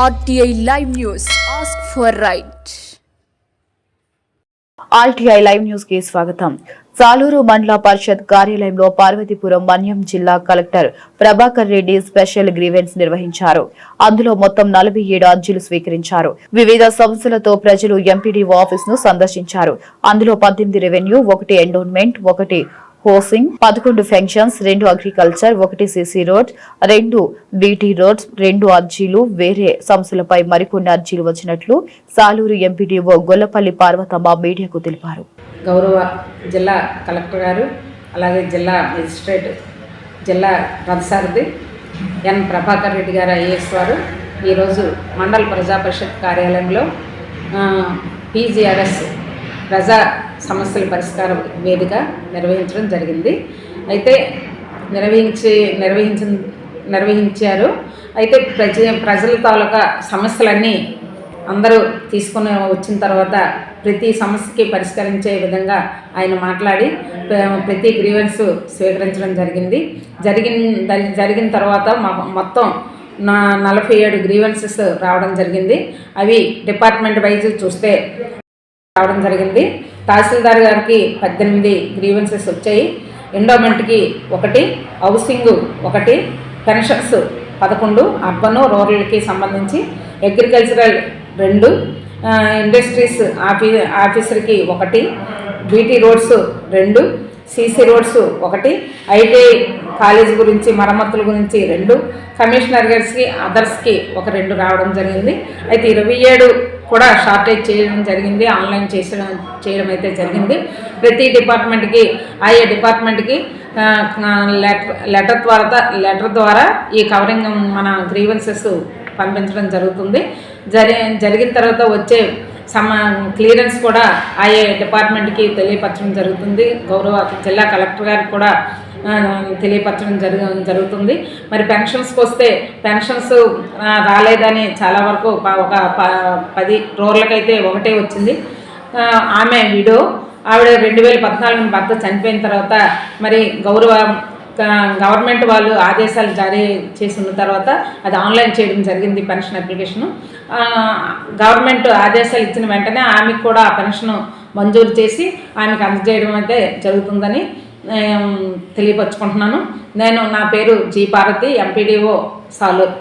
RTI Live News. Ask for right. RTI Live News కి స్వాగతం. సాలూరు మండల పరిషత్ కార్యాలయంలో పార్వతీపురం మన్యం జిల్లా collector Prabhakar Reddy special grievance నిర్వహించారు. అందులో మొత్తం 47 అర్జీలు స్వీకరించారు. వివిధ సమస్యలతో ప్రజలు ఎంపీడీఓ ఆఫీస్ ను సందర్శించారు. అందులో 18 revenue, 1 endowment, 1 housing, 11 pensions, 2 agriculture, 1 CC road, 2 BT roads, 2 అర్జీలు, వేరే సమస్యలపై మరికొన్ని అర్జీలు వచ్చినట్లు సాలూరు ఎంపీడీఓ గొల్లపల్లి పార్వతమ్మ మీడియాకు తెలిపారు. గౌరవ జిల్లా కలెక్టర్ గారు, అలాగే జిల్లా మెజిస్ట్రేట్, జిల్లా రథసారథి ఎన్ ప్రభాకర్ రెడ్డి గారు ఐఏఎస్ వారు ఈరోజు మండల ప్రజా పరిషత్ కార్యాలయంలో పీజీఆర్ఎస్ ప్రజా సమస్యల పరిష్కార వేదిక నిర్వహించడం జరిగింది. అయితే నిర్వహించారు. అయితే ప్రజల తాలూకా సమస్యలన్నీ అందరూ తీసుకుని వచ్చిన తర్వాత ప్రతి సమస్యకి పరిష్కరించే విధంగా ఆయన మాట్లాడి ప్రతి గ్రీవెన్స్ స్వీకరించడం జరిగిన తర్వాత మొత్తం 47 గ్రీవెన్సెస్ రావడం జరిగింది. అవి డిపార్ట్మెంట్ వైజ్ చూస్తే రావడం జరిగింది. తహసీల్దార్ గారికి 18 గ్రీవెన్సెస్ వచ్చాయి. ఎండోమెంట్కి 1, హౌసింగ్ 1, పెన్షన్స్ 11, అర్బన్ రూరల్కి సంబంధించి, అగ్రికల్చరల్ 2, ఇండస్ట్రీస్ ఆఫీసర్కి 1, BT roads 2, CC roads 1, ITI college గురించి మరమ్మతుల గురించి 2, కమిషనర్ గారికి అదర్స్కి 2 రావడం జరిగింది. అయితే 27 కూడా షార్టేజ్ చేయడం జరిగింది. ఆన్లైన్ చేయడం అయితే జరిగింది. ప్రతి డిపార్ట్మెంట్కి ఆయా డిపార్ట్మెంట్కి లెటర్ ద్వారా ఈ కవరింగ్ మన గ్రీవెన్సెస్ పంపించడం జరుగుతుంది. జరిగిన తర్వాత వచ్చే క్లియరెన్స్ కూడా ఆయా డిపార్ట్మెంట్కి తెలియపరచడం జరుగుతుంది. గౌరవ జిల్లా కలెక్టర్ గారికి కూడా తెలియపరచడం జరుగుతుంది. మరి పెన్షన్స్కి వస్తే పెన్షన్స్ రాలేదని చాలా వరకు ఒక 10 రూరల్కైతే 1 వచ్చింది. ఆమె విడో, ఆవిడ 2014 భర్త చనిపోయిన తర్వాత మరి గవర్నమెంట్ వాళ్ళు ఆదేశాలు జారీ చేసిన తర్వాత అది ఆన్లైన్ చేయడం జరిగింది. పెన్షన్ అప్లికేషను గవర్నమెంట్ ఆదేశాలు ఇచ్చిన వెంటనే ఆమెకు కూడా ఆ పెన్షన్ మంజూరు చేసి ఆమెకు అందజేయడం అయితే జరుగుతుందని తెలియపరుచుకుంటున్నాను. నా పేరు జి పార్వతి, ఎంపీడీఓ సాలూరు.